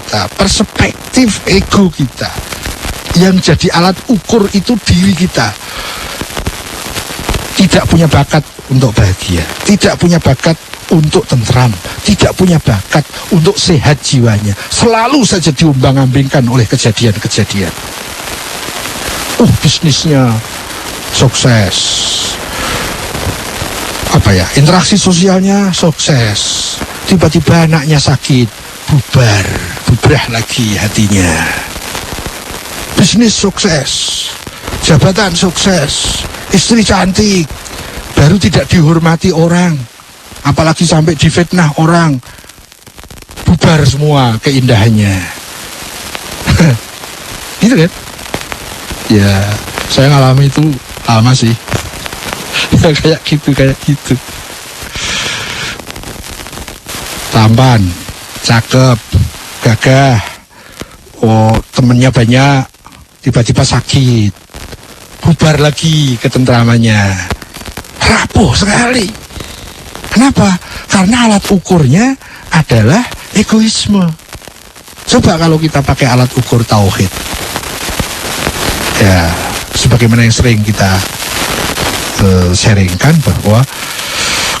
kita, perspektif ego kita. Yang jadi alat ukur itu diri kita. Tidak punya bakat untuk bahagia, tidak punya bakat untuk tentram, tidak punya bakat untuk sehat jiwanya. Selalu saja diombang-ambingkan oleh kejadian-kejadian. Bisnisnya sukses, interaksi sosialnya sukses, tiba-tiba anaknya sakit, bubrah lagi hatinya. Bisnis sukses, jabatan sukses, istri cantik, baru tidak dihormati orang, apalagi sampai difitnah orang, bubar semua keindahannya. Gitu kan? Ya, saya ngalami itu lama sih. Ya kayak gitu. Tampan, cakep, gagah, temennya banyak, tiba-tiba sakit, bubar lagi ketentramannya, rapuh sekali. Kenapa? Karena alat ukurnya adalah egoisme. Coba kalau kita pakai alat ukur tauhid, ya sebagaimana yang sering kita sharingkan, bahwa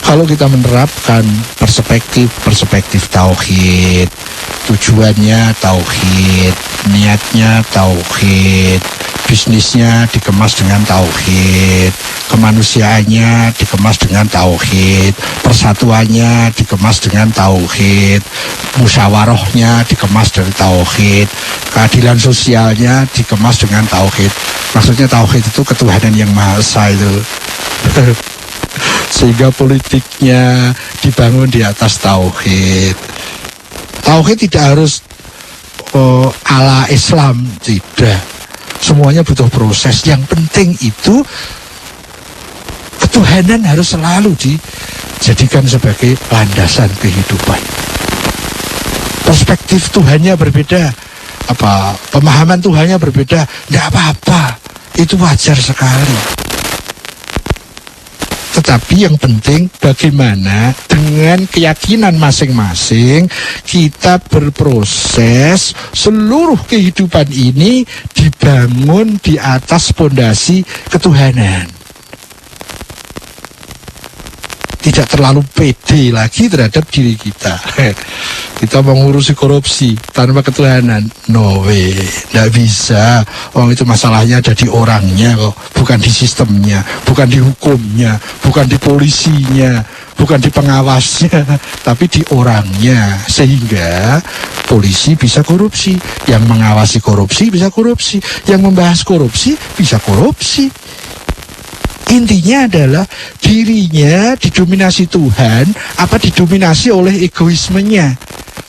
kalau kita menerapkan perspektif tauhid, tujuannya tauhid, niatnya tauhid, bisnisnya dikemas dengan tauhid, kemanusiaannya dikemas dengan tauhid, persatuannya dikemas dengan tauhid, musyawarahnya dikemas dari tauhid, keadilan sosialnya dikemas dengan tauhid. Maksudnya tauhid itu ketuhanan yang Maha Esa itu. Sehingga politiknya dibangun di atas tauhid. Tauhid tidak harus ala Islam, tidak. Semuanya butuh proses. Yang penting itu ketuhanan harus selalu dijadikan sebagai landasan kehidupan. Perspektif Tuhannya berbeda, pemahaman Tuhannya berbeda, tidak apa-apa, itu wajar sekali. Tetapi yang penting bagaimana dengan keyakinan masing-masing kita berproses, seluruh kehidupan ini dibangun di atas pondasi ketuhanan. Tidak terlalu pede lagi terhadap diri kita. Kita mengurusi korupsi tanpa ketuhanan, no way, tidak bisa. Itu masalahnya ada di orangnya kok, bukan di sistemnya, bukan di hukumnya, bukan di polisinya, bukan di pengawasnya, tapi di orangnya. Sehingga polisi bisa korupsi, yang mengawasi korupsi bisa korupsi, yang membahas korupsi bisa korupsi. Intinya adalah dirinya didominasi Tuhan apa didominasi oleh egoismenya.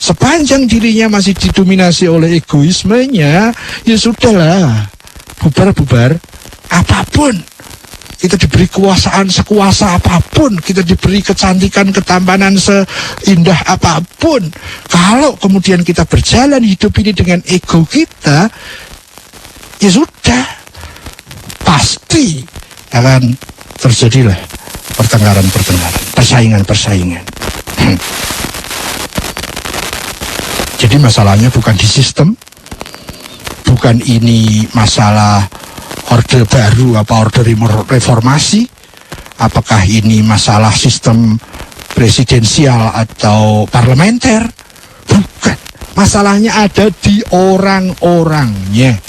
Sepanjang dirinya masih didominasi oleh egoismenya, ya sudahlah, bubar-bubar apapun. Kita diberi kekuasaan sekuasa apapun, kita diberi kecantikan, ketampanan seindah apapun. Kalau kemudian kita berjalan hidup ini dengan ego kita, ya sudah, pasti akan terjadilah pertengkaran-pertengkaran, persaingan-persaingan. Jadi masalahnya bukan di sistem, bukan ini masalah orde baru apa orde reformasi, apakah ini masalah sistem presidensial atau parlementer, bukan. Masalahnya ada di orang-orangnya.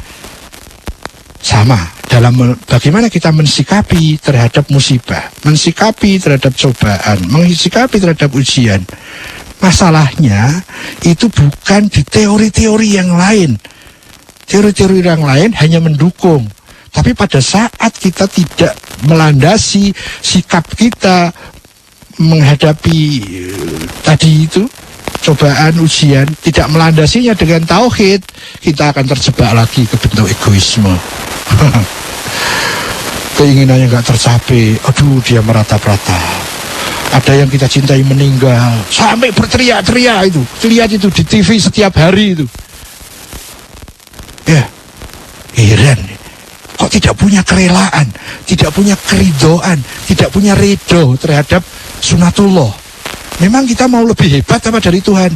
Sama dalam bagaimana kita mensikapi terhadap musibah, mensikapi terhadap cobaan, mensikapi terhadap ujian. Masalahnya itu bukan di teori-teori yang lain. Teori-teori yang lain hanya mendukung. Tapi pada saat kita tidak melandasi sikap kita menghadapi tadi itu, cobaan, ujian, tidak melandasinya dengan tauhid, kita akan terjebak lagi ke bentuk egoisme. Keinginannya nggak tercapai, aduh dia meratap-ratap. Ada yang kita cintai meninggal, sampai berteriak-teriak itu, lihat itu di TV setiap hari itu. Ya, heran, kok tidak punya kerelaan, tidak punya keridoan, tidak punya ridho terhadap sunatullah. Memang kita mau lebih hebat apa dari Tuhan?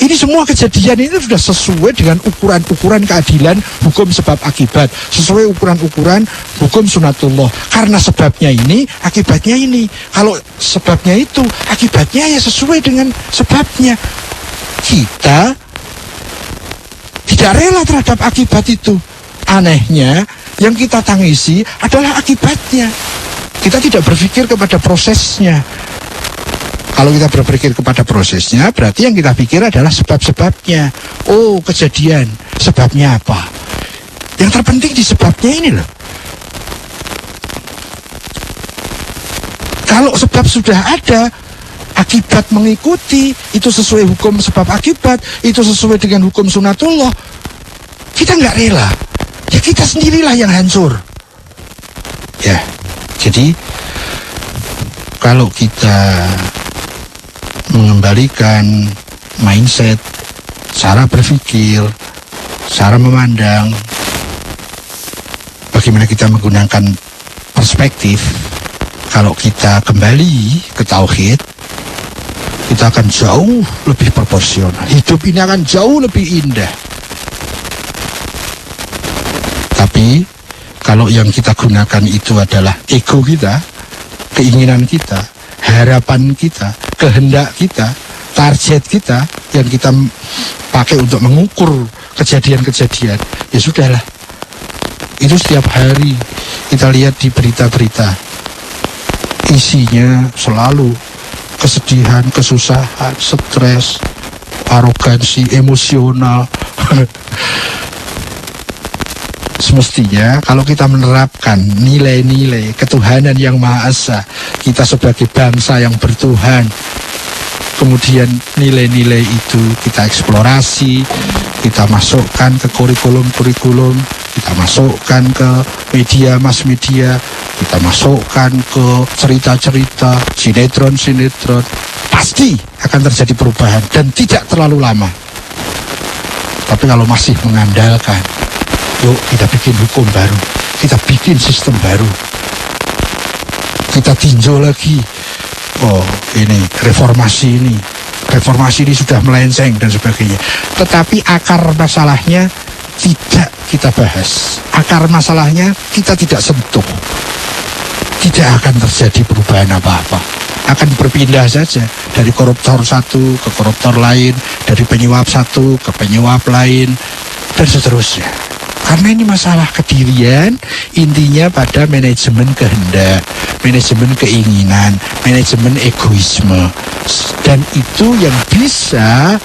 Ini semua kejadian ini sudah sesuai dengan ukuran-ukuran keadilan hukum sebab akibat, sesuai ukuran-ukuran hukum sunatullah. Karena sebabnya ini, akibatnya ini. Kalau sebabnya itu, akibatnya ya sesuai dengan sebabnya. Kita tidak rela terhadap akibat itu. Anehnya, yang kita tangisi adalah akibatnya. Kita tidak berpikir kepada prosesnya. Kalau kita berpikir kepada prosesnya, berarti yang kita pikir adalah sebab-sebabnya. Oh, kejadian, sebabnya apa? Yang terpenting di sebabnya ini loh. Kalau sebab sudah ada, akibat mengikuti, itu sesuai hukum sebab akibat, itu sesuai dengan hukum sunatullah, kita nggak rela. Ya kita sendirilah yang hancur. Ya, jadi kalau kita mengembalikan mindset, cara berpikir, cara memandang, bagaimana kita menggunakan perspektif. Kalau kita kembali ke tauhid, kita akan jauh lebih proporsional. Hidup ini akan jauh lebih indah. Tapi kalau yang kita gunakan itu adalah ego kita, keinginan kita, harapan kita, kehendak kita, target kita yang kita pakai untuk mengukur kejadian-kejadian, ya sudahlah. Itu setiap hari kita lihat di berita-berita, isinya selalu kesedihan, kesusahan, stres, arogansi, emosional. Semestinya kalau kita menerapkan nilai-nilai ketuhanan yang Maha Esa, kita sebagai bangsa yang bertuhan, kemudian nilai-nilai itu kita eksplorasi, kita masukkan ke kurikulum-kurikulum, kita masukkan ke media, mass media, kita masukkan ke cerita-cerita, sinetron-sinetron, pasti akan terjadi perubahan dan tidak terlalu lama. Tapi kalau masih mengandalkan, yuk kita bikin hukum baru, kita bikin sistem baru, kita tinjau lagi, oh ini reformasi ini sudah melenceng dan sebagainya. Tetapi akar masalahnya tidak kita bahas, akar masalahnya kita tidak sentuh, tidak akan terjadi perubahan apa-apa. Akan berpindah saja dari koruptor satu ke koruptor lain, dari penyuap satu ke penyuap lain, dan seterusnya. Karena ini masalah kedirian, intinya pada manajemen kehendak, manajemen keinginan, manajemen egoisme. Dan itu yang bisa,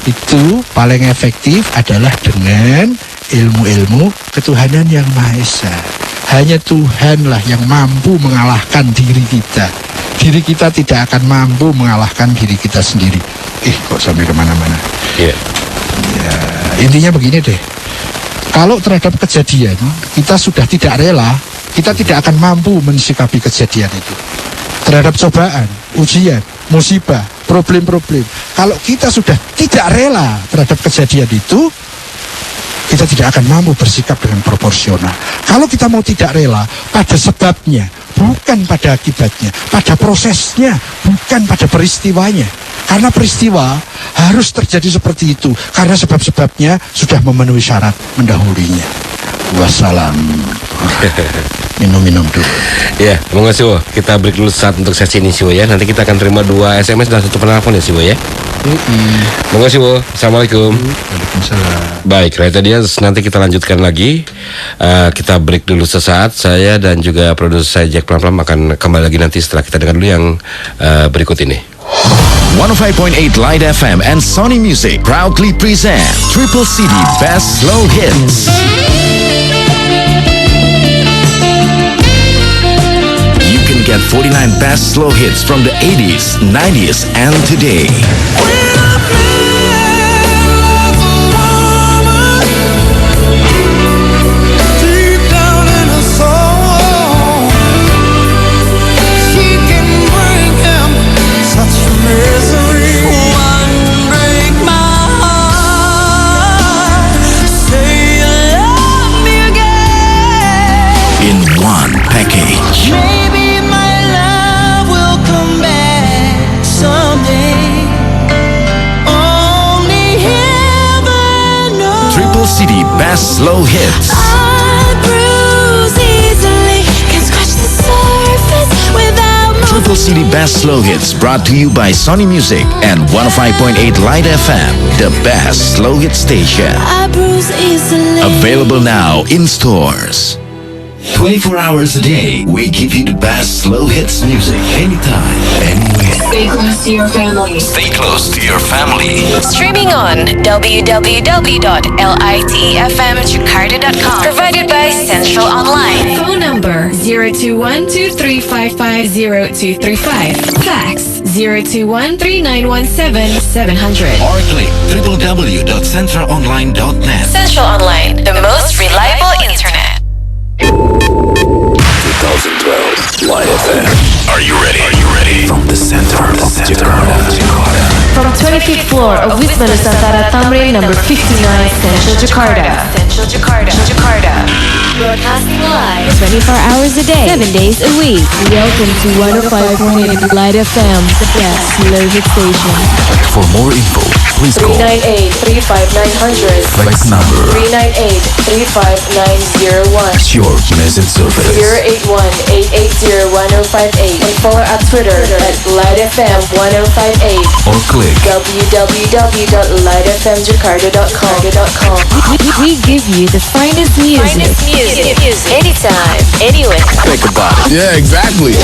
itu paling efektif adalah dengan ilmu-ilmu ketuhanan yang Maha Esa. Hanya Tuhanlah yang mampu mengalahkan diri kita. Diri kita tidak akan mampu mengalahkan diri kita sendiri. Kok sampai kemana-mana. Ya, intinya begini deh. Kalau terhadap kejadian, kita sudah tidak rela, kita tidak akan mampu mensikapi kejadian itu. Terhadap cobaan, ujian, musibah, problem-problem, kalau kita sudah tidak rela terhadap kejadian itu, kita tidak akan mampu bersikap dengan proporsional. Kalau kita mau tidak rela pada sebabnya, bukan pada akibatnya, pada prosesnya, bukan pada peristiwanya. Karena peristiwa harus terjadi seperti itu, karena sebab-sebabnya sudah memenuhi syarat mendahulinya. Wassalam. Minum-minum dulu. Ya, terima kasih Wo. Kita break dulu saat untuk sesi ini Siwo ya. Nanti kita akan terima 2 SMS dan 1 penelpon ya Siwo ya. Terima kasih Wo. Assalamualaikum. Waalaikumsalam. Baik, right tadi nanti kita lanjutkan lagi. Kita break dulu sesaat. Saya dan juga produser saya Jack pelan-pelan akan kembali lagi nanti setelah kita dengar dulu yang berikut ini. 105.8 Light FM and Sony Music proudly present Triple CD Best Slow Hits. You can get 49 best slow hits from the 80s, 90s, and today. In one package. Maybe my love will come back someday. best slow hits. I bruise easily, can scratch the surface without Triple CD Best Slow Hits brought to you by Sony Music and 105.8 Light FM, the best slow hit station. I bruise easily. Available now in stores. 24 hours a day, we give you the best slow hits music anytime, anywhere. Stay close to your family. Stay close to your family. Streaming on www.litefmjakarta.com. Provided by Central Online. Phone number 021-2355-0235. Fax 021-3917-700. Or click www.centralonline.net. Central Online, the most reliable internet. 2012 Light FM. Are you ready? From the center of Jakarta. From 25th floor of Wisma Nusantara Tamrin, number 59, Central Jakarta. Broadcasting live 24 hours a day, 7 days a week. Welcome to 105.8 Light FM, the best slow hit station. For more info, please call 398-35900. flex number 398-35901. Sure Message Service. 081-880-1058. And follow at Twitter at Light FM 1058. Or click www.lightfmjakarta.com. We give you the finest music. Anytime, anywhere. Think about it. Yeah, exactly. 105.8.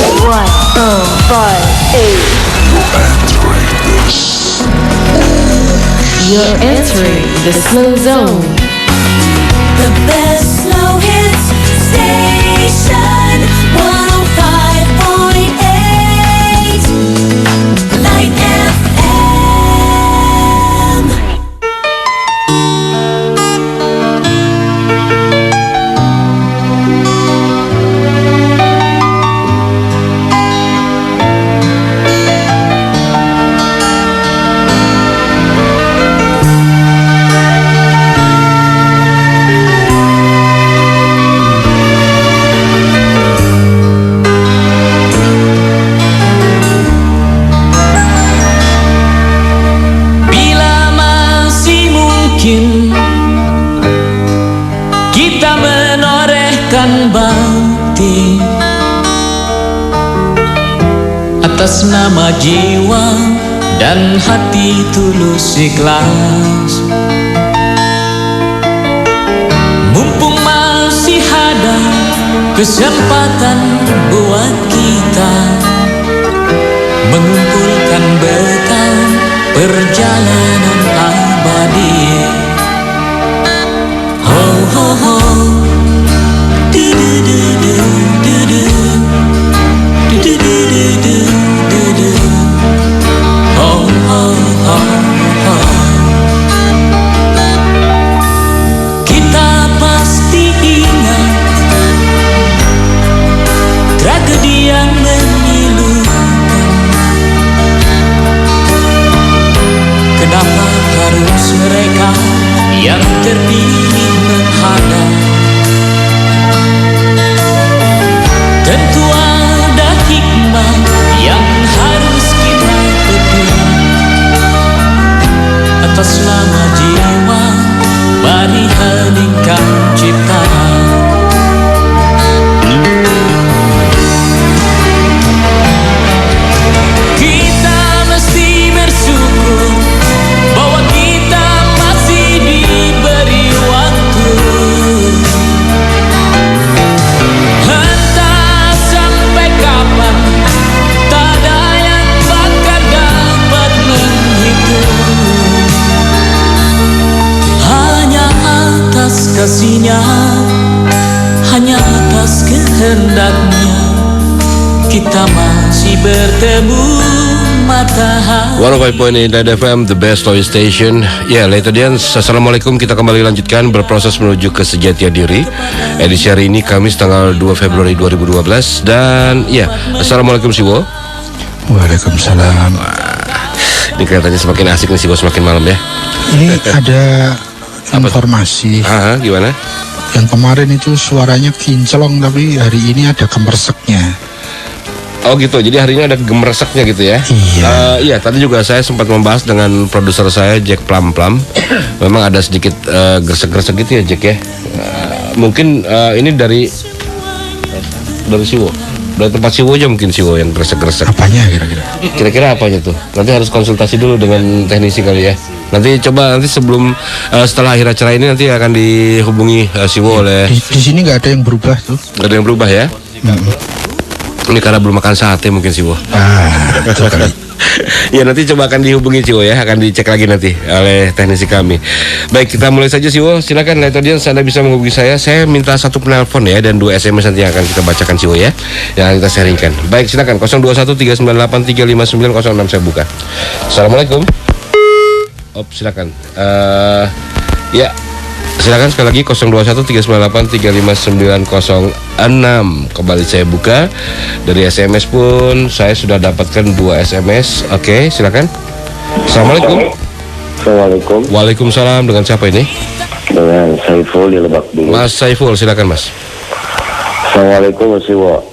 You're entering the slow zone. The best slow hits station 105.8 Light FM. Bila masih mungkin kita menorehkan bakti atas nama jiwa dan hati tulus ikhlas. Mumpung masih ada kesempatan buat kita mengumpulkan bekal perjalanan abadi. Ho ho ho, du du du du du du, du du du du du du du. Ho ho ho ho. Kita pasti ingat tragedi yang memilukan. Kenapa harus mereka yang terpilih menghadap? Tentu ada hikmah yang harus kita petik. Atas nama jiwa, mari heningkan cipta. Kita mesti bersyukur bahwa kita masih diberi waktu. Entah sampai kapan, tak ada yang bakal dapat menghitung. Hanya atas kasih-Nya, hanya atas kehendaknya, kita masih bertemu matahari. 105.8 Light FM, the best slow station. Ya, Light Audience, assalamualaikum. Kita kembali lanjutkan berproses menuju ke Sejatian Diri. Edisi hari ini Kamis tanggal 2 Februari 2012. Dan ya, assalamualaikum Siwo. Waalaikumsalam. Ini kelihatannya semakin asik nih Siwo, semakin malam ya. Ini ada informasi. Gimana? Yang kemarin itu suaranya kinclong, tapi hari ini ada kemerseknya. Oh gitu, jadi hari ini ada gemereseknya gitu ya? Iya. Iya, tadi juga saya sempat membahas dengan produser saya Jack Plum. Memang ada sedikit gresek-gresek gitu ya Jack ya. Mungkin ini dari Siwo, dari tempat Siwo aja mungkin Siwo yang gresek-gresek. Apanya kira-kira? Kira-kira apanya tuh? Nanti harus konsultasi dulu dengan teknisi kali ya. Nanti sebelum setelah akhir acara ini nanti akan dihubungi Siwo oleh. Di sini nggak ada yang berubah tuh. Nggak ada yang berubah ya? Ini karena belum makan sate mungkin Siwo. Itu kali. Ya nanti coba akan dihubungi Siwo ya, akan dicek lagi nanti oleh teknisi kami. Baik, kita mulai saja Siwo. Silakan Light Audience, Anda bisa menghubungi saya. Saya minta 1 penelpon ya dan 2 SMS nanti yang akan kita bacakan Siwo ya, yang akan kita sharingkan. Baik, silakan 0213983906 saya buka. Assalamualaikum. Silakan. Ya. Silakan sekali lagi 0213983906. Kembali saya buka. Dari SMS pun saya sudah dapatkan 2 SMS. Oke, silakan. Assalamualaikum. Assalamualaikum. Waalaikumsalam. Dengan siapa ini? Dengan Saiful di Lebak Bulus. Mas Saiful, silakan Mas. Assalamualaikum Mas Iwo.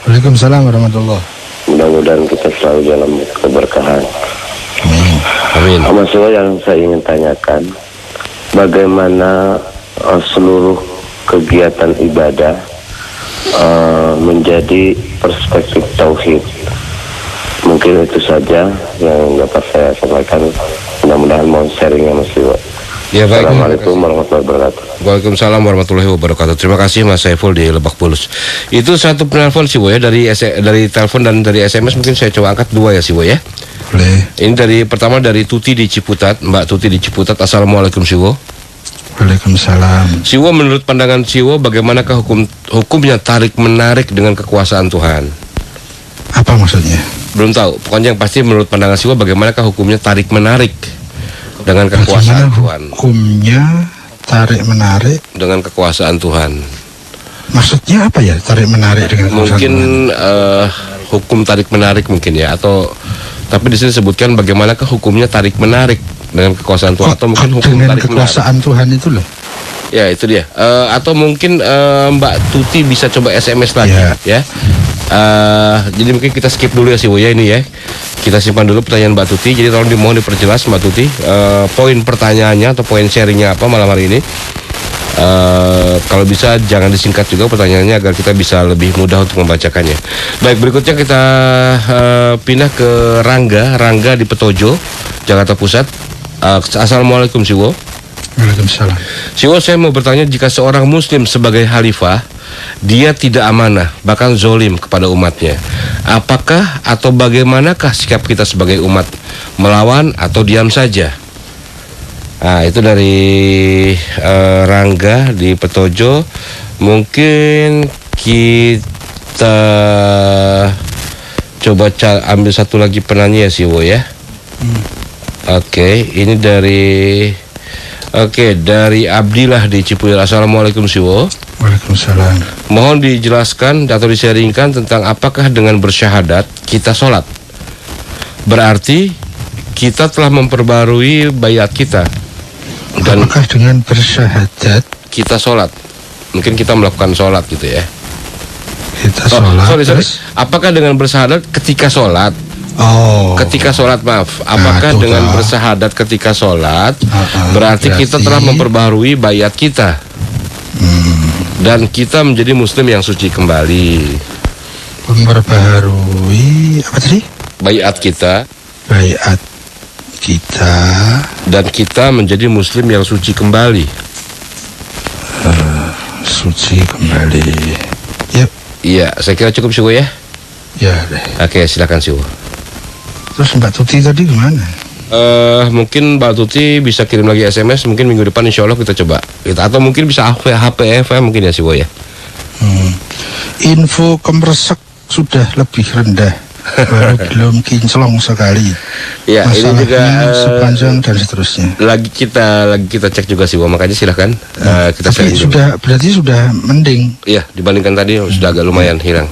Waalaikumsalam warahmatullahi. Mudah-mudahan kita selalu dalam keberkahan. Amin. Mas Iwo, yang saya ingin tanyakan, bagaimana seluruh kegiatan ibadah menjadi perspektif tauhid. Mungkin itu saja yang dapat saya sampaikan. Mudah-mudahan mau sharingnya Mas Iwo. Ya, baik. Assalamualaikum warahmatullahi wabarakatuh. Waalaikumsalam warahmatullahi wabarakatuh. Terima kasih Mas Saiful di Lebak Bulus. Itu 1 penelpon Siwo ya, dari telepon dan dari SMS mungkin saya coba angkat 2 ya Siwo ya. Boleh. Ini pertama dari Tuti di Ciputat, Mbak Tuti di Ciputat. Assalamualaikum Siwo. Waalaikumsalam. Siwo, menurut pandangan Siwo, bagaimanakah hukumnya tarik menarik dengan kekuasaan Tuhan? Apa maksudnya? Belum tahu. Pokoknya yang pasti menurut pandangan Siwo, bagaimanakah hukumnya tarik menarik dengan kekuasaan Bagaimana Tuhan? hukumnya tarik menarik? Dengan kekuasaan Tuhan. Maksudnya apa ya tarik menarik dengan kekuasaan Mungkin Tuhan? hukum tarik menarik mungkin ya, atau tapi di sini sebutkan bagaimanakah hukumnya tarik menarik dengan kekuasaan Tuhan, atau mungkin hukum dengan tarik menarik. kekuasaan Tuhan itu loh. Ya itu dia. Atau mungkin Mbak Tuti bisa coba SMS lagi ya. Jadi mungkin kita skip dulu ya Siwo ya ini ya. Kita simpan dulu pertanyaan Mbak Tuti. Jadi tolong dimohon diperjelas Mbak Tuti, poin pertanyaannya atau poin sharingnya apa malam hari ini. Kalau bisa jangan disingkat juga pertanyaannya agar kita bisa lebih mudah untuk membacakannya. Baik, berikutnya kita pindah ke Rangga di Petojo, Jakarta Pusat. Assalamualaikum Siwo. Waalaikumsalam. Siwo, saya mau bertanya, jika seorang muslim sebagai khalifah, dia tidak amanah, bahkan zolim kepada umatnya, apakah atau bagaimanakah sikap kita sebagai umat? Melawan atau diam saja? Nah, itu dari Rangga di Petojo. Mungkin kita coba ambil satu lagi penanya ya Siwo ya. Oke, ini dari Abdillah di Cipulir. Assalamualaikum Siwo. Waalaikumsalam. Mohon dijelaskan atau di-sharingkan tentang apakah dengan bersyahadat kita sholat, berarti kita telah memperbarui bayat kita. Dan apakah dengan bersyahadat kita sholat, mungkin kita melakukan sholat gitu ya. Kita sholat. Sorry. Apakah dengan bersyahadat ketika sholat? Ketika sholat, maaf. Apakah dengan bersyahadat ketika sholat berarti kita telah memperbaharui bayat kita dan kita menjadi muslim yang suci kembali. Memperbaharui apa tadi? Bayat kita. Bayat kita. Dan kita menjadi muslim yang suci kembali. Suci kembali. Yep. Iya, saya kira cukup Siwo ya. Ya deh. Oke, silakan Siwo. Terus Mbak Tuti tadi gimana? Mungkin Mbak Tuti bisa kirim lagi SMS. Mungkin minggu depan insya Allah kita coba. Atau mungkin bisa HPFM mungkin ya Siwo ya. Info Komresek sudah lebih rendah. Baru belum kinclong sekali. Ya, ini juga sepanjang dan seterusnya. Lagi kita cek juga Siwo, makanya silahkan kita tapi berarti sudah mending. Iya, dibandingkan tadi sudah agak lumayan hilang.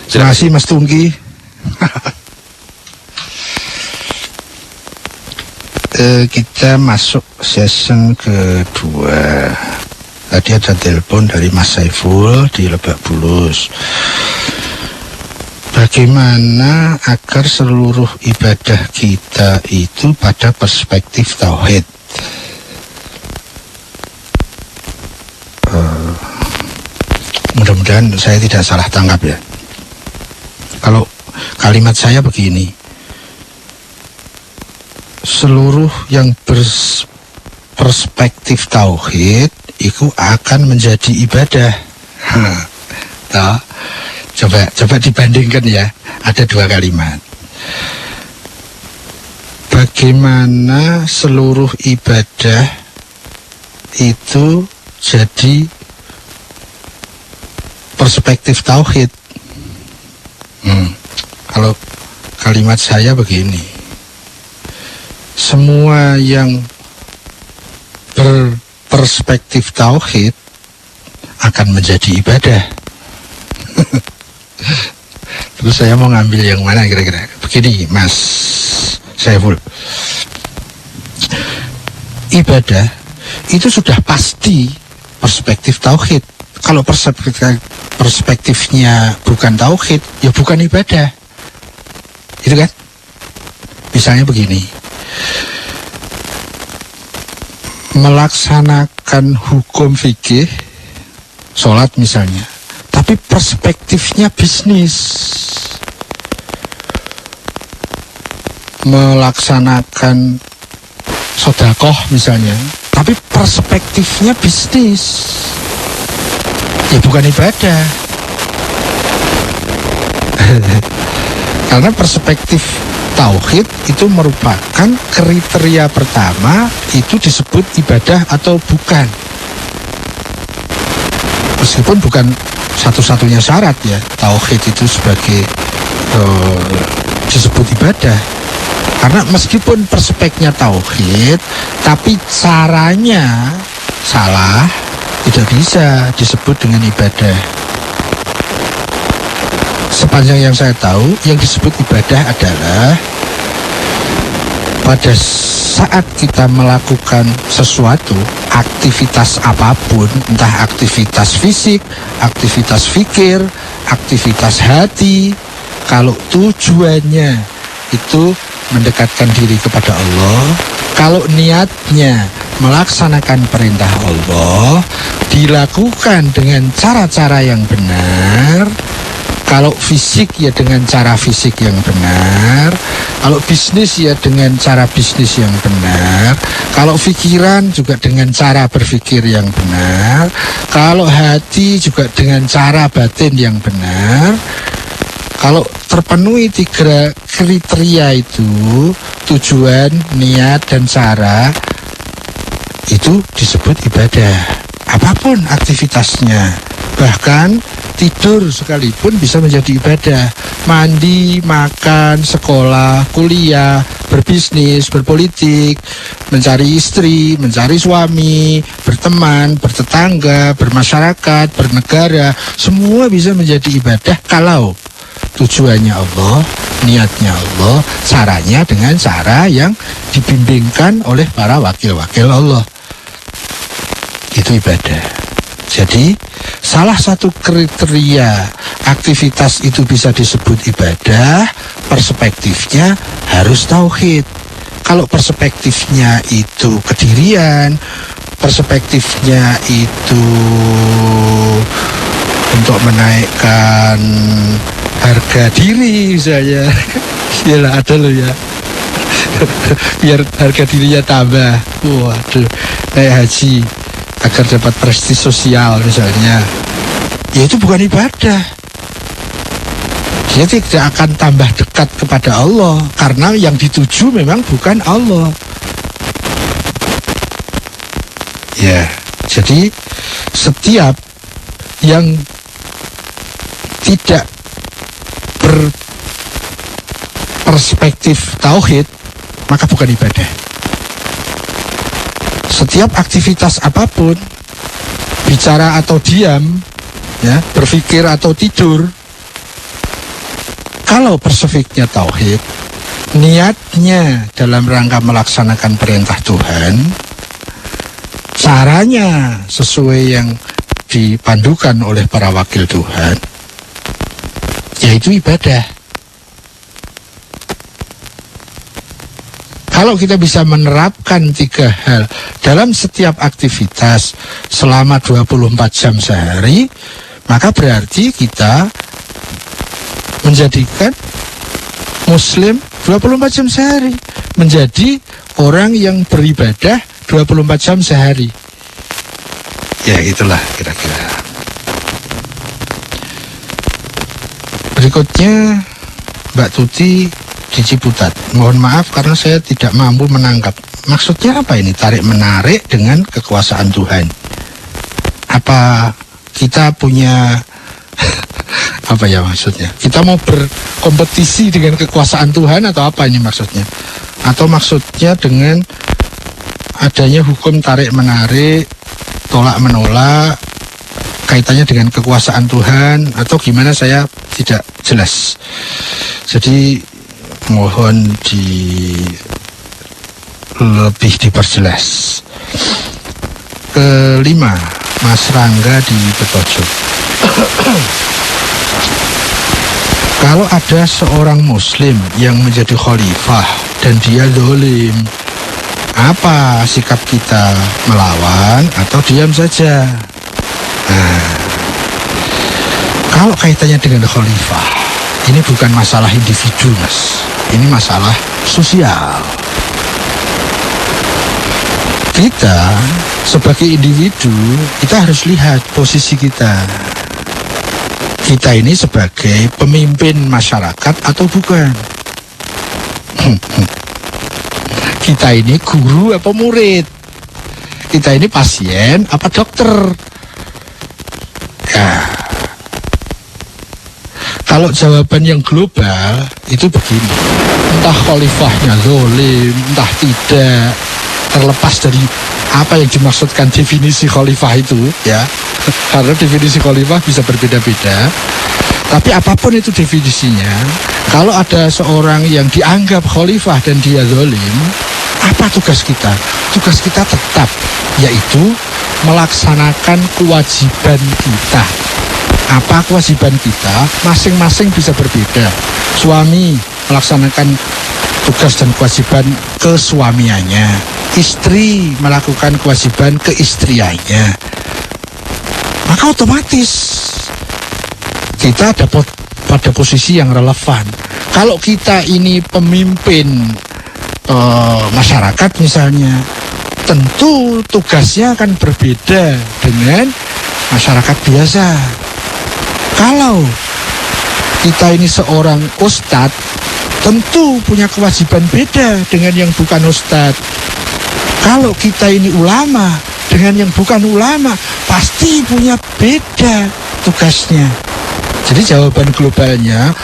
Terima kasih Mas Tungki. Kita masuk season kedua. Tadi ada telepon dari Mas Saiful di Lebak Bulus. bagaimana agar seluruh ibadah kita itu pada perspektif tauhid. Mudah-mudahan saya tidak salah tangkap ya. Kalau kalimat saya begini, seluruh yang berperspektif tauhid itu akan menjadi ibadah. Nah, coba dibandingkan ya, ada dua kalimat. Bagaimana seluruh ibadah itu jadi perspektif tauhid. Kalau kalimat saya begini, semua yang berperspektif tauhid akan menjadi ibadah. Terus saya mau ngambil yang mana kira-kira? Begini Mas Saiful, ibadah itu sudah pasti perspektif tauhid. Kalau perspektifnya bukan tauhid, ya bukan ibadah. Itu kan? Misalnya begini, melaksanakan hukum fikih, sholat misalnya, tapi perspektifnya bisnis. Melaksanakan sedekah misalnya, tapi perspektifnya bisnis, ya bukan ibadah. Karena perspektif tauhid itu merupakan kriteria pertama, itu disebut ibadah atau bukan. Meskipun bukan satu-satunya syarat ya, tauhid itu sebagai disebut ibadah. Karena meskipun perspeknya tauhid, tapi caranya salah, tidak bisa disebut dengan ibadah. Sepanjang yang saya tahu, yang disebut ibadah adalah pada saat kita melakukan sesuatu, aktivitas apapun, entah aktivitas fisik, aktivitas fikir, aktivitas hati, kalau tujuannya itu mendekatkan diri kepada Allah, kalau niatnya melaksanakan perintah Allah, dilakukan dengan cara-cara yang benar. Kalau fisik ya dengan cara fisik yang benar, kalau bisnis ya dengan cara bisnis yang benar, kalau pikiran juga dengan cara berpikir yang benar, kalau hati juga dengan cara batin yang benar. Kalau terpenuhi 3 kriteria itu, tujuan, niat, dan cara, itu disebut ibadah. Apapun aktivitasnya, bahkan tidur sekalipun bisa menjadi ibadah. Mandi, makan, sekolah, kuliah, berbisnis, berpolitik, mencari istri, mencari suami, berteman, bertetangga, bermasyarakat, bernegara, semua bisa menjadi ibadah kalau tujuannya Allah, niatnya Allah, caranya dengan cara yang dibimbingkan oleh para wakil-wakil Allah. Itu ibadah. Jadi salah satu kriteria aktivitas itu bisa disebut ibadah, perspektifnya harus tauhid. Kalau perspektifnya itu kedirian, perspektifnya itu untuk menaikkan harga diri misalnya, yalah ada loh ya, biar harga dirinya tambah, waduh, naik haji agar dapat prestis sosial misalnya, ya itu bukan ibadah. Dia tidak akan tambah dekat kepada Allah karena yang dituju memang bukan Allah. Ya, jadi setiap yang tidak berperspektif tauhid maka bukan ibadah. Setiap aktivitas apapun, bicara atau diam, ya, berpikir atau tidur, kalau perspektifnya tauhid, niatnya dalam rangka melaksanakan perintah Tuhan, caranya sesuai yang dipandukan oleh para wakil Tuhan, ya yaitu ibadah. Kalau kita bisa menerapkan 3 hal dalam setiap aktivitas selama 24 jam sehari, maka berarti kita menjadikan Muslim 24 jam sehari, menjadi orang yang beribadah 24 jam sehari. Ya, itulah kira-kira. Berikutnya Mbak Tuti di Ciputat. Mohon maaf karena saya tidak mampu menangkap. Maksudnya apa ini tarik-menarik dengan kekuasaan Tuhan? Apa kita punya apa ya maksudnya? Kita mau berkompetisi dengan kekuasaan Tuhan atau apa ini maksudnya? Atau maksudnya dengan adanya hukum tarik-menarik, tolak-menolak, kaitannya dengan kekuasaan Tuhan atau gimana, saya tidak jelas. Jadi mohon lebih diperjelas. Kelima, Mas Rangga di Petojo. Kalau ada seorang Muslim yang menjadi khalifah dan dia zalim, apa sikap kita? Melawan atau diam saja? Nah, kalau kaitannya dengan khalifah, ini bukan masalah individu, Mas. Ini masalah sosial. Kita sebagai individu, kita harus lihat posisi kita. Kita ini sebagai pemimpin masyarakat atau bukan? Kita ini guru apa murid? Kita ini pasien apa dokter? Ya. Kalau jawaban yang global itu begini, entah khalifahnya zalim, entah tidak, terlepas dari apa yang dimaksudkan definisi khalifah itu, ya, karena definisi khalifah bisa berbeda-beda. Tapi apapun itu definisinya, kalau ada seorang yang dianggap khalifah dan dia zalim, apa tugas kita? Tugas kita tetap, yaitu melaksanakan kewajiban kita. Apa kewajiban kita? Masing-masing bisa berbeda. Suami melaksanakan tugas dan kewajiban kesuamiannya, istri melakukan kewajiban keistriannya. Maka otomatis kita dapat pada posisi yang relevan. Kalau kita ini pemimpin masyarakat misalnya, tentu tugasnya akan berbeda dengan masyarakat biasa. Kalau kita ini seorang ustadz, tentu punya kewajiban beda dengan yang bukan ustadz. Kalau kita ini ulama dengan yang bukan ulama, pasti punya beda tugasnya. Jadi jawaban globalnya,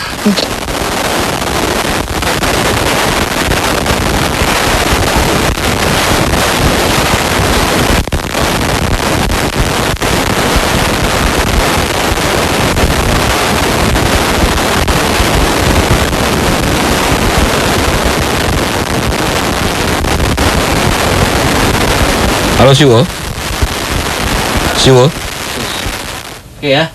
halo Siwo. Siwo. Oke ya.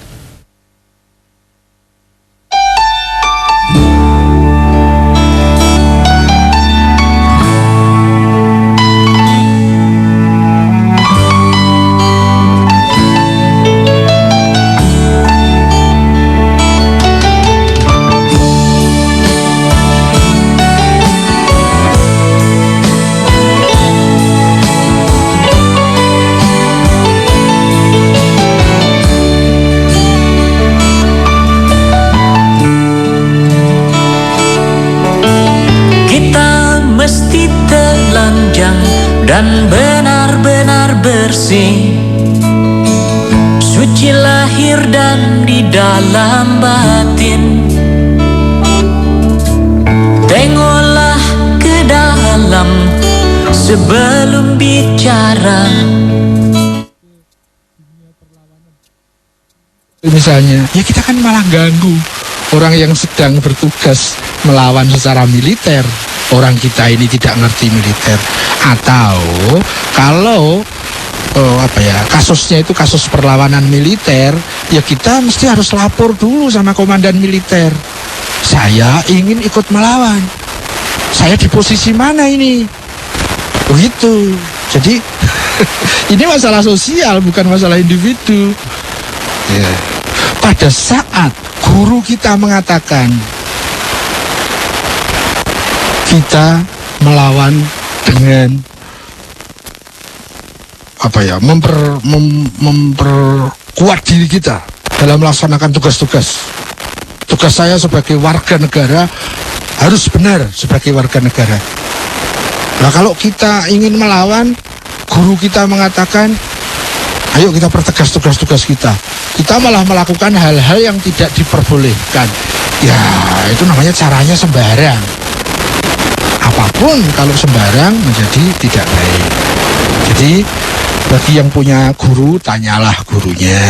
Dan benar-benar bersih, suci lahir dan di dalam batin. Tengoklah ke dalam sebelum bicara. Misalnya, ya kita kan malah ganggu orang yang sedang bertugas melawan secara militer. Orang kita ini tidak ngerti militer. Atau kalau kasusnya itu kasus perlawanan militer, ya kita mesti harus lapor dulu sama komandan militer. Saya ingin ikut melawan. Saya di posisi mana ini? Begitu. Jadi ini masalah sosial, bukan masalah individu. Ya. Pada saat guru kita mengatakan kita melawan dengan memperkuat diri kita dalam melaksanakan tugas-tugas. Tugas saya sebagai warga negara harus benar sebagai warga negara. Nah, kalau kita ingin melawan, guru kita mengatakan, ayo kita pertegas tugas-tugas kita. Kita malah melakukan hal-hal yang tidak diperbolehkan. Ya, itu namanya caranya sembarang. Apapun kalau sembarang menjadi tidak baik. Jadi bagi yang punya guru, tanyalah gurunya.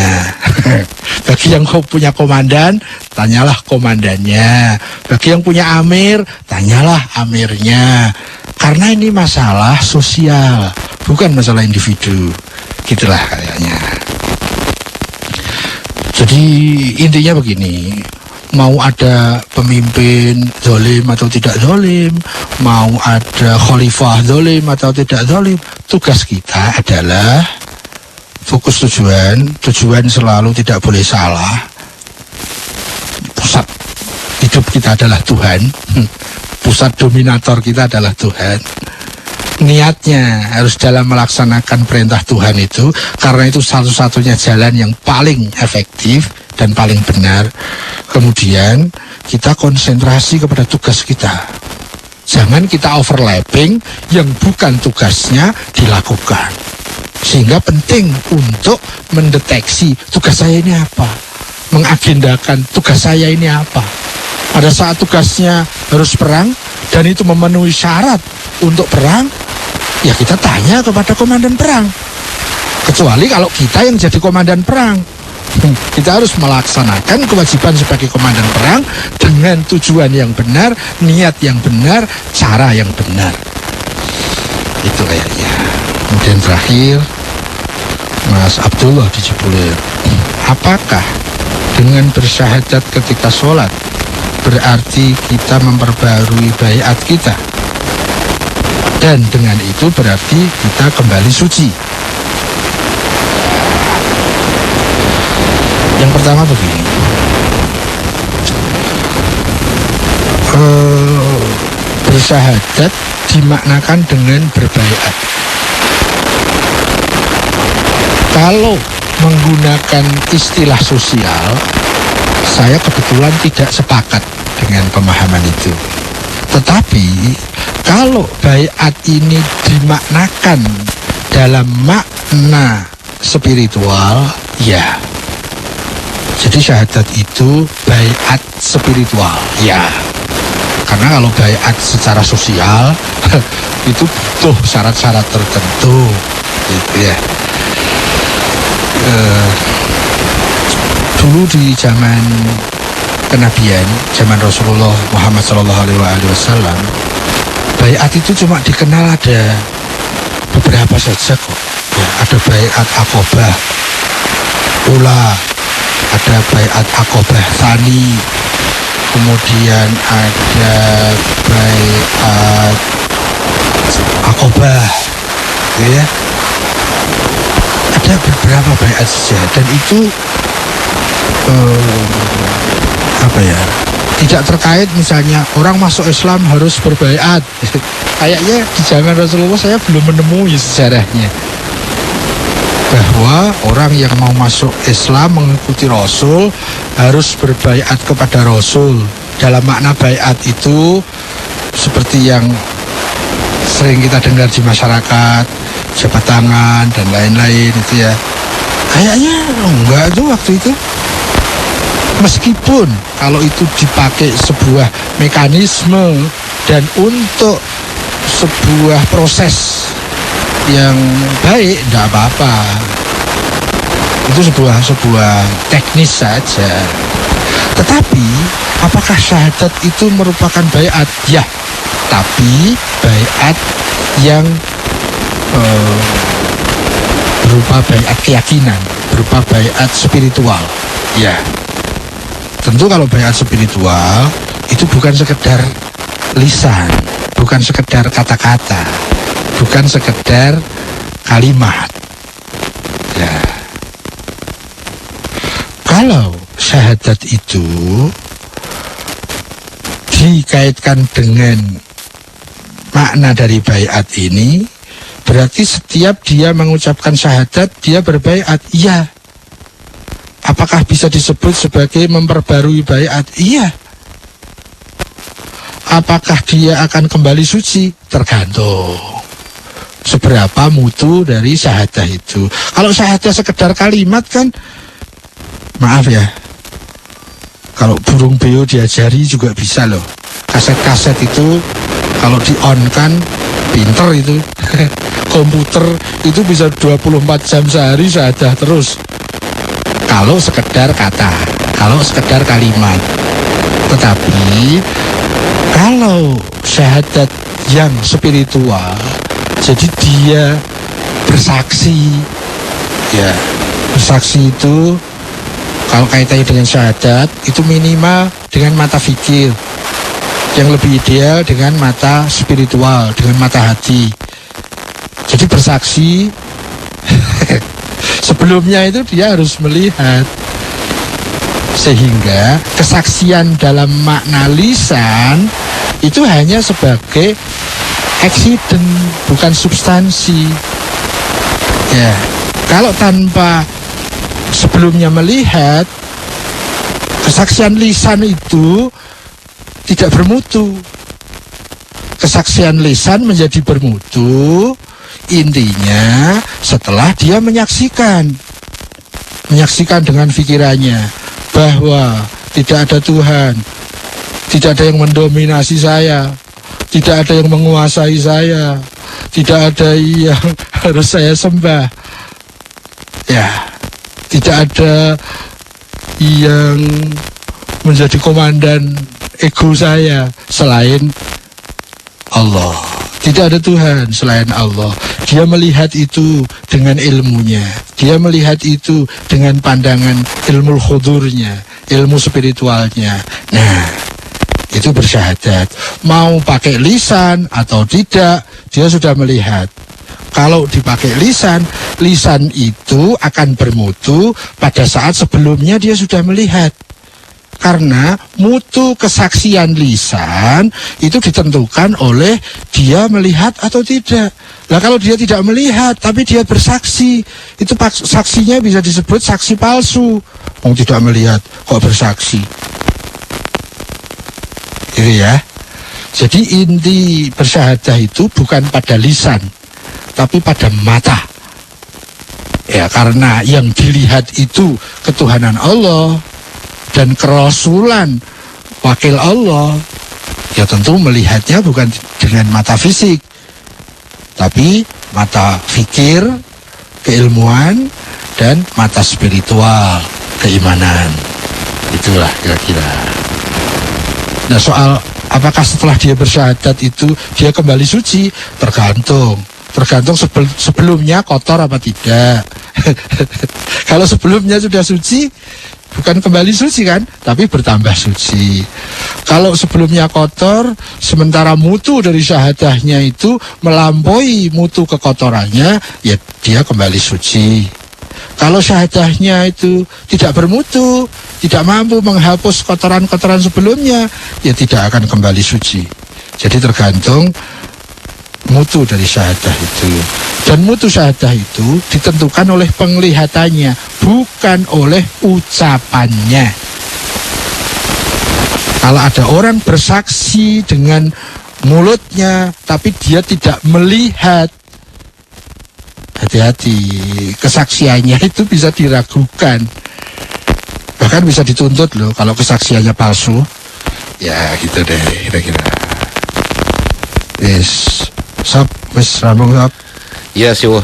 Bagi yang punya komandan, tanyalah komandannya. Bagi yang punya amir, tanyalah amirnya. Karena ini masalah sosial, bukan masalah individu. Gitulah kayaknya. Jadi intinya begini, mau ada pemimpin zalim atau tidak zalim, mau ada khalifah zalim atau tidak zalim, tugas kita adalah fokus tujuan selalu tidak boleh salah. Pusat hidup kita adalah Tuhan, pusat dominator kita adalah Tuhan. Niatnya harus dalam melaksanakan perintah Tuhan itu, karena itu satu-satunya jalan yang paling efektif dan paling benar. Kemudian kita konsentrasi kepada tugas kita. Jangan kita overlapping yang bukan tugasnya dilakukan. Sehingga penting untuk mendeteksi tugas saya ini apa, mengagendakan tugas saya ini apa. Pada saat tugasnya harus perang dan itu memenuhi syarat untuk perang, ya kita tanya kepada komandan perang. Kecuali kalau kita yang jadi komandan perang, kita harus melaksanakan kewajiban sebagai komandan perang dengan tujuan yang benar, niat yang benar, cara yang benar. Itu kayaknya. Kemudian terakhir, Mas Abdullah di Cipulir, apakah dengan bersyahadat ketika sholat berarti kita memperbarui baiat kita? Dan dengan itu berarti kita kembali suci? Yang pertama begini, bersyahadat dimaknakan dengan berbaiat. Kalau menggunakan istilah sosial, saya kebetulan tidak sepakat dengan pemahaman itu. Tetapi kalau baiat ini dimaknakan dalam makna spiritual, ya. Jadi syahadat itu baiat spiritual, ya. Karena kalau baiat secara sosial itu butuh syarat-syarat tertentu, gitu ya. Dulu di zaman kenabian, zaman Rasulullah Muhammad SAW, baiat itu cuma dikenal ada beberapa saja kok. Ya, ada baiat Aqobah Ula, ada baiat Aqobah Tsani, kemudian ada baiat Aqobah, ya. Ada beberapa baiat saja, dan itu tidak terkait misalnya orang masuk Islam harus berbaiat. Kayaknya di zaman Rasulullah saya belum menemui sejarahnya bahwa orang yang mau masuk Islam mengikuti Rasul harus berbaiat kepada Rasul. Dalam makna baiat itu seperti yang sering kita dengar di masyarakat, jabat tangan dan lain-lain itu ya. Kayaknya enggak tuh waktu itu. Meskipun kalau itu dipakai sebuah mekanisme dan untuk sebuah proses yang baik, tidak apa-apa. Itu sebuah teknis saja. Tetapi apakah syahadat itu merupakan baiat? Ya, tapi baiat yang berupa berupa baiat keyakinan, berupa baiat spiritual. Ya, tentu kalau baiat spiritual itu bukan sekedar lisan, bukan sekedar kata-kata, bukan sekedar kalimat. Ya, kalau syahadat itu dikaitkan dengan makna dari baiat ini, berarti setiap dia mengucapkan syahadat, dia berbaiat. Iya. Apakah bisa disebut sebagai memperbarui baiat? Iya. Apakah dia akan kembali suci? Tergantung seberapa mutu dari syahadah itu. Kalau syahadah sekedar kalimat kan, maaf ya, kalau burung beo diajari juga bisa loh. Kaset-kaset itu kalau di-on kan pinter itu. Komputer itu bisa 24 jam sehari syahadah terus. Kalau sekedar kata, kalau sekedar kalimat. Tetapi kalau syahadat yang spiritual, jadi dia bersaksi. Ya, bersaksi itu kalau kaitannya dengan syahadat itu minimal dengan mata fikir, yang lebih ideal dengan mata spiritual, dengan mata hati. Jadi bersaksi sebelumnya itu dia harus melihat, sehingga kesaksian dalam makna lisan itu hanya sebagai accident, bukan substansi. Ya, kalau tanpa sebelumnya melihat, kesaksian lisan itu tidak bermutu. Kesaksian lisan menjadi bermutu intinya setelah dia menyaksikan dengan pikirannya bahwa tidak ada Tuhan, tidak ada yang mendominasi saya, tidak ada yang menguasai saya, tidak ada yang harus saya sembah. Ya, tidak ada yang menjadi komandan ego saya selain Allah. Tidak ada Tuhan selain Allah. Dia melihat itu dengan ilmunya. Dia melihat itu dengan pandangan ilmu khudurnya, ilmu spiritualnya. Nah, itu bersyahadat. Mau pakai lisan atau tidak, dia sudah melihat. Kalau dipakai lisan, lisan itu akan bermutu pada saat sebelumnya dia sudah melihat. Karena mutu kesaksian lisan itu ditentukan oleh dia melihat atau tidak. Nah, kalau dia tidak melihat tapi dia bersaksi, itu saksinya bisa disebut saksi palsu. Mau tidak melihat kok bersaksi. Gitu ya. Jadi inti bersyahadah itu bukan pada lisan, tapi pada mata. Ya, karena yang dilihat itu ketuhanan Allah dan kerasulan wakil Allah, ya tentu melihatnya bukan dengan mata fisik, tapi mata fikir, keilmuan, dan mata spiritual, keimanan. Itulah kira-kira. Nah, soal apakah setelah dia bersyahadat itu dia kembali suci, tergantung sebelumnya kotor apa tidak. Kalau sebelumnya sudah suci, bukan kembali suci kan, tapi bertambah suci. Kalau sebelumnya kotor, sementara mutu dari syahadahnya itu melampaui mutu kekotorannya, ya dia kembali suci. Kalau syahadahnya itu tidak bermutu, tidak mampu menghapus kotoran-kotoran sebelumnya, ya tidak akan kembali suci. Jadi tergantung mutu dari syahadah itu. Dan mutu syahadah itu ditentukan oleh penglihatannya, bukan oleh ucapannya. Kalau ada orang bersaksi dengan mulutnya tapi dia tidak melihat, hati-hati, kesaksiannya itu bisa diragukan, bahkan bisa dituntut loh kalau kesaksiannya palsu. Ya gitu deh kira-kira. Yes, Rambung Sob. Iya sih, Wo.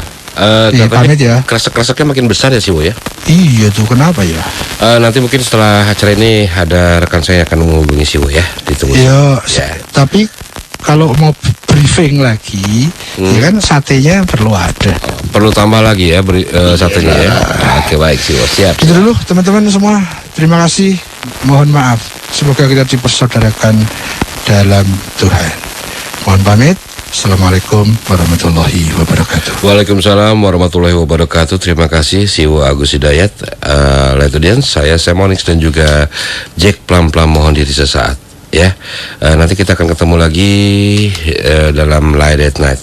Pamit ya. Kresek-kreseknya makin besar ya sih, Wo ya. Iya tuh, kenapa ya? Nanti mungkin setelah acara ini ada rekan saya yang akan menghubungi si Wo ya. Ditunggu. Iya, ya. Tapi kalau mau briefing lagi, ya kan satenya perlu ada. Perlu tambah lagi ya satenya ya. Oke, baik sih, siap. Itu dulu teman-teman semua. Terima kasih. Mohon maaf. Semoga kita dipersaudarakan dalam Tuhan. Mohon pamit. Assalamualaikum warahmatullahi wabarakatuh. Waalaikumsalam warahmatullahi wabarakatuh. Terima kasih Siwa Agus Hidayat, Letodians. Saya Sam Onyx dan juga Jack Plam-Plam mohon diri sesaat ya. Nanti kita akan ketemu lagi dalam Light at Night.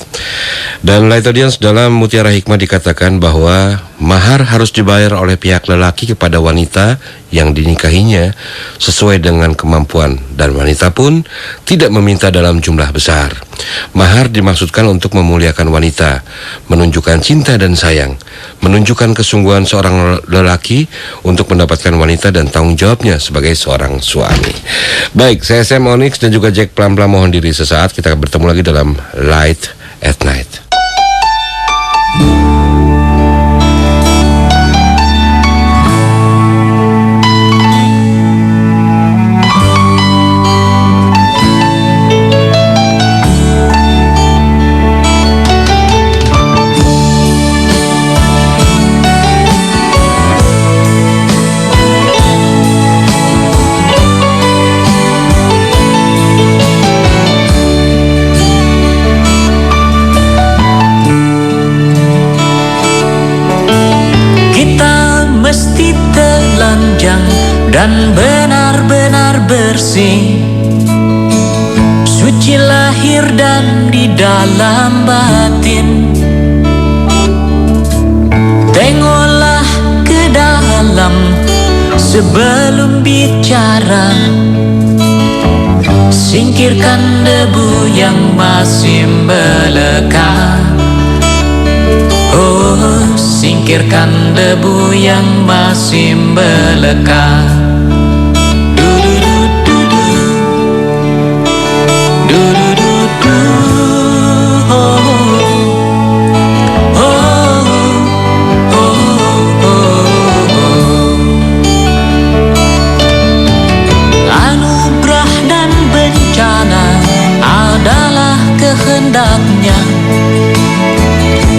Dan Letodians, dalam Mutiara Hikmah dikatakan bahwa mahar harus dibayar oleh pihak lelaki kepada wanita yang dinikahinya sesuai dengan kemampuan, dan wanita pun tidak meminta dalam jumlah besar. Mahar dimaksudkan untuk memuliakan wanita, menunjukkan cinta dan sayang, menunjukkan kesungguhan seorang lelaki untuk mendapatkan wanita dan tanggung jawabnya sebagai seorang suami. Baik, saya Sam Onyx dan juga Jack Plam-Plam mohon diri sesaat. Kita bertemu lagi dalam Light at Night. Dan benar-benar bersih, suci lahir dan di dalam batin. Tengoklah ke dalam sebelum bicara, singkirkan debu yang masih melekat. Oh, singkirkan debu yang masih melekat.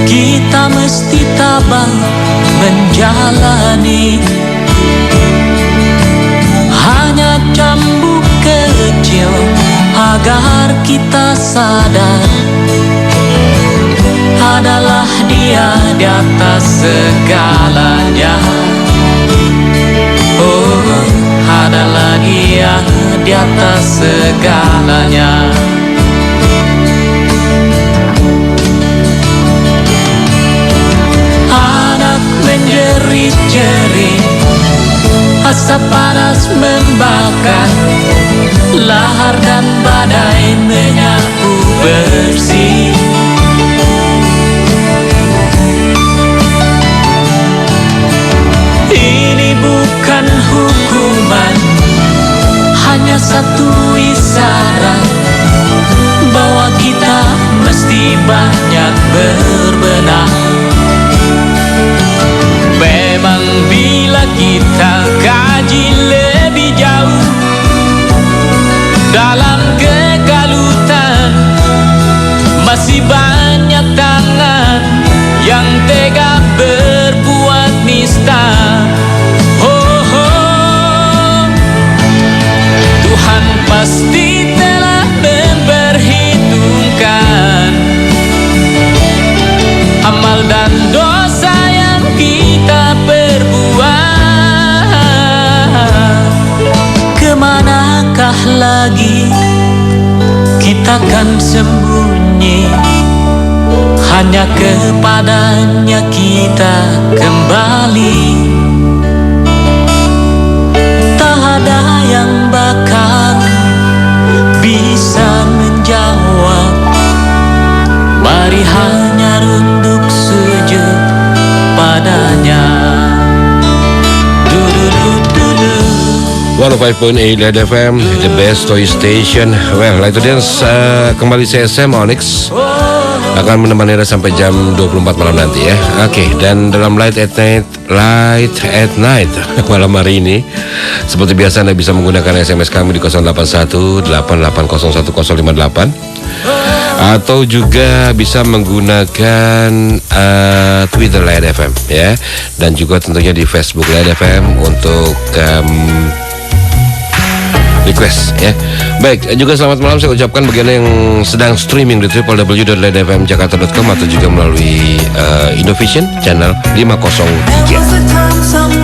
Kita mesti tabah menjalani. Hanya cambuk kecil agar kita sadar adalah Dia di atas segalanya. Oh, adalah Dia di atas segalanya. Menjerit-jerit, asap panas membakar, lahar dan badai menyapu bersih. Ini bukan hukuman, hanya satu isyarat bahwa kita mesti banyak berbenah. Memang bila kita kaji lebih jauh dalam kegalutan, masih banyak tangan yang tega berbuat nista. Oh, oh, Tuhan pasti telah memperhitungkan amal dan dosa yang kita perbuat. Kemanakah lagi kita kan sembunyi? Hanya kepadanya kita kembali. Tak ada yang bakal bisa menjawab. Mari hanya runduk sujud padanya. 105.8 Light FM, the best toy station. Well, Letodians, kembali saya Sam Onyx akan menemani Anda sampai jam 24 malam nanti ya. Oke, dan dalam Light at Night malam hari ini, seperti biasa Anda bisa menggunakan SMS kami di 081 8801058. atau juga bisa menggunakan Twitter Light FM ya, dan juga tentunya di Facebook Light FM untuk request ya. Baik, juga selamat malam saya ucapkan bagi Anda yang sedang streaming di www.lightfmjakarta.com atau juga melalui Indovision channel 503.